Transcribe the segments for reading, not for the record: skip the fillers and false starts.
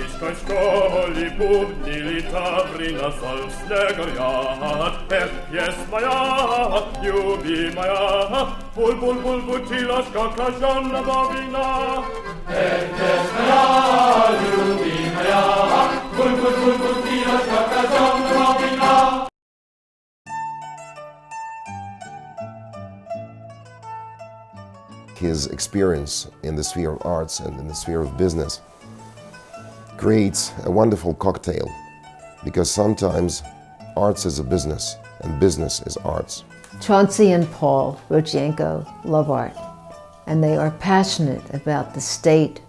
Kiszkaj szkoli bubnili Tavrina Salsnegorja, jest moja, lubi moja, bul bul bul bucilaška kažana bavina. Jest moja, lubi moja, bul bul bul bucilaška kažana bavina. His experience in the sphere of arts and in the sphere of business creates a wonderful cocktail, because sometimes arts is a business and business is arts. Chauncey and Paul Rodzianko love art, and they are passionate about the State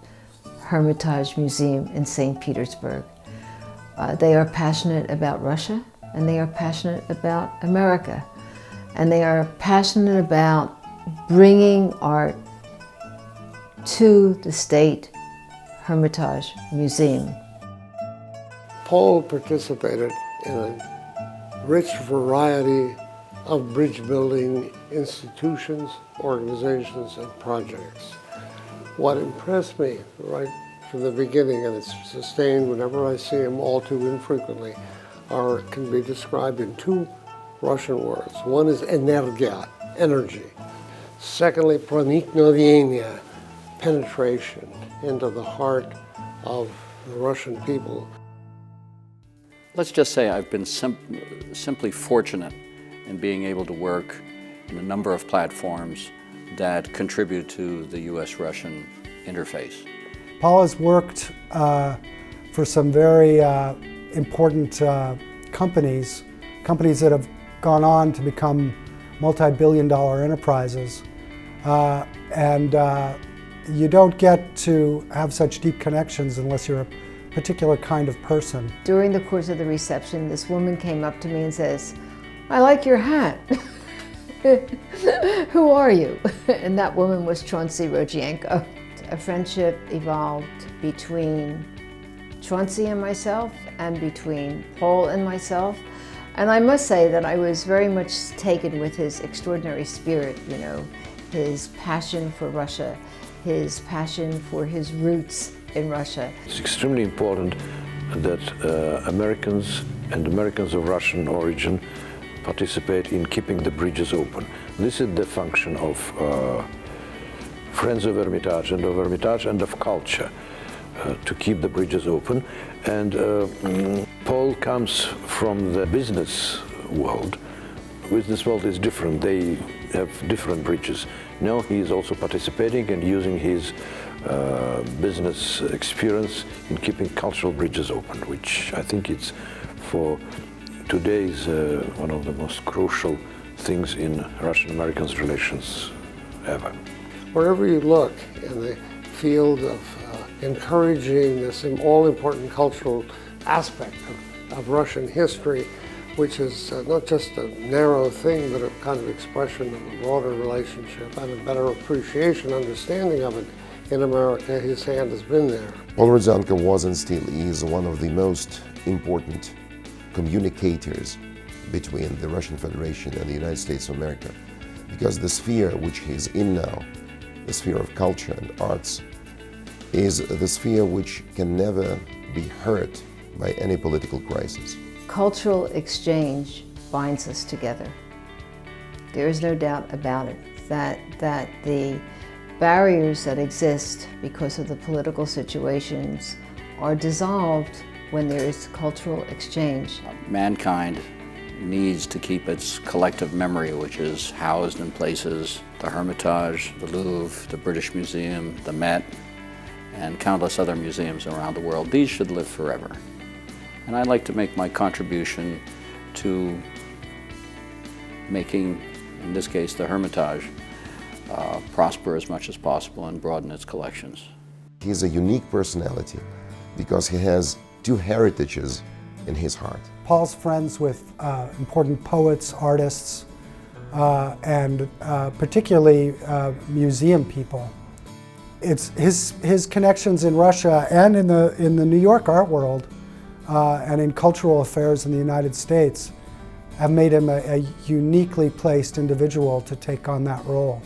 Hermitage Museum in St. Petersburg. They are passionate about Russia, and they are passionate about America, and they are passionate about bringing art to the State Hermitage Museum. Paul participated in a rich variety of bridge building institutions, organizations, and projects. What impressed me right from the beginning, and it's sustained whenever I see him all too infrequently, can be described in two Russian words. One is energia, energy. Secondly, pronikновение, penetration into the heart of the Russian people. Let's just say I've been simply fortunate in being able to work in a number of platforms that contribute to the U.S.-Russian interface. Paul has worked for some very important companies that have gone on to become multi-billion-dollar enterprises. And you don't get to have such deep connections unless you're a particular kind of person. During the course of the reception, this woman came up to me and says, "I like your hat." "Who are you?" And that woman was Chauncey Rodzianko. A friendship evolved between Chauncey and myself, and between Paul and myself. And I must say that I was very much taken with his extraordinary spirit, you know, his passion for Russia, his passion for his roots in Russia. It's extremely important that Americans and Americans of Russian origin participate in keeping the bridges open. This is the function of Friends of Hermitage and of culture, to keep the bridges open. And Paul comes from the business world. Business world is different. They have different bridges. Now he is also participating and using his business experience in keeping cultural bridges open, which I think it's for today's one of the most crucial things in Russian-Americans relations ever. Wherever you look in the field of encouraging this all-important cultural aspect of Russian history, which is not just a narrow thing, but a kind of expression of a broader relationship and a better appreciation, understanding of it in America, his hand has been there. Paul Rodzianko was and still is one of the most important communicators between the Russian Federation and the United States of America, because the sphere which he's in now, the sphere of culture and arts, is the sphere which can never be hurt by any political crisis. Cultural exchange binds us together. There is no doubt about it that the barriers that exist because of the political situations are dissolved when there is cultural exchange. Mankind needs to keep its collective memory, which is housed in places, the Hermitage, the Louvre, the British Museum, the Met, and countless other museums around the world. These should live forever. And I'd like to make my contribution to making, in this case, the Hermitage, prosper as much as possible and broaden its collections. He's a unique personality because he has two heritages in his heart. Paul's friends with important poets, artists, and particularly museum people. It's his connections in Russia and in the New York art world and in cultural affairs in the United States have made him a uniquely placed individual to take on that role.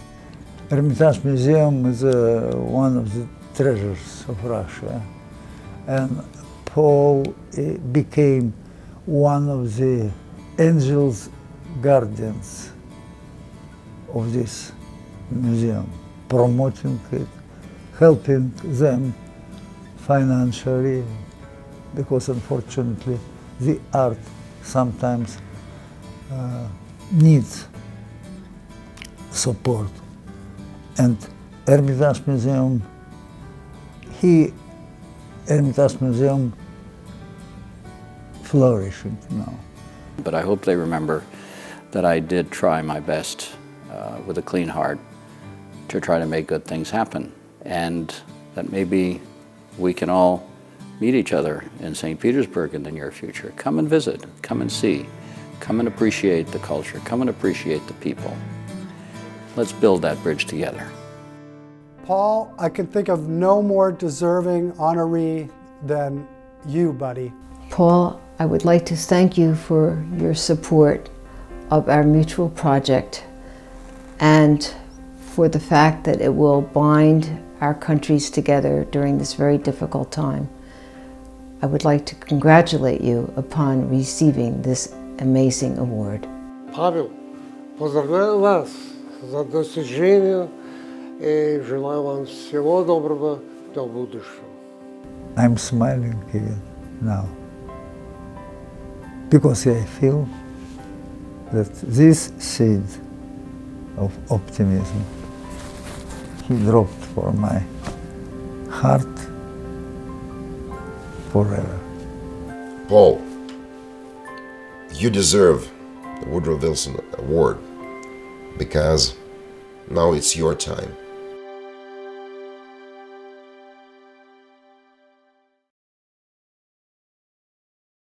Hermitage Museum is one of the treasures of Russia. and Paul became one of the angels guardians of this museum, promoting it, helping them financially, because unfortunately the art sometimes needs support. And Hermitage Museum, Hermitage Museum flourishing now. But I hope they remember that I did try my best with a clean heart to try to make good things happen, and that maybe we can all meet each other in St. Petersburg in the near future. Come and visit, come and see, come and appreciate the culture, come and appreciate the people. Let's build that bridge together. Paul, I can think of no more deserving honoree than you, buddy. Paul, I would like to thank you for your support of our mutual project and for the fact that it will bind our countries together during this very difficult time. I would like to congratulate you upon receiving this amazing award. Павел, поздравляю вас за достижение и желаю вам всего доброго до будущего. I'm smiling here now because I feel that this seed of optimism he dropped for my heart forever. Paul, you deserve the Woodrow Wilson Award because now it's your time.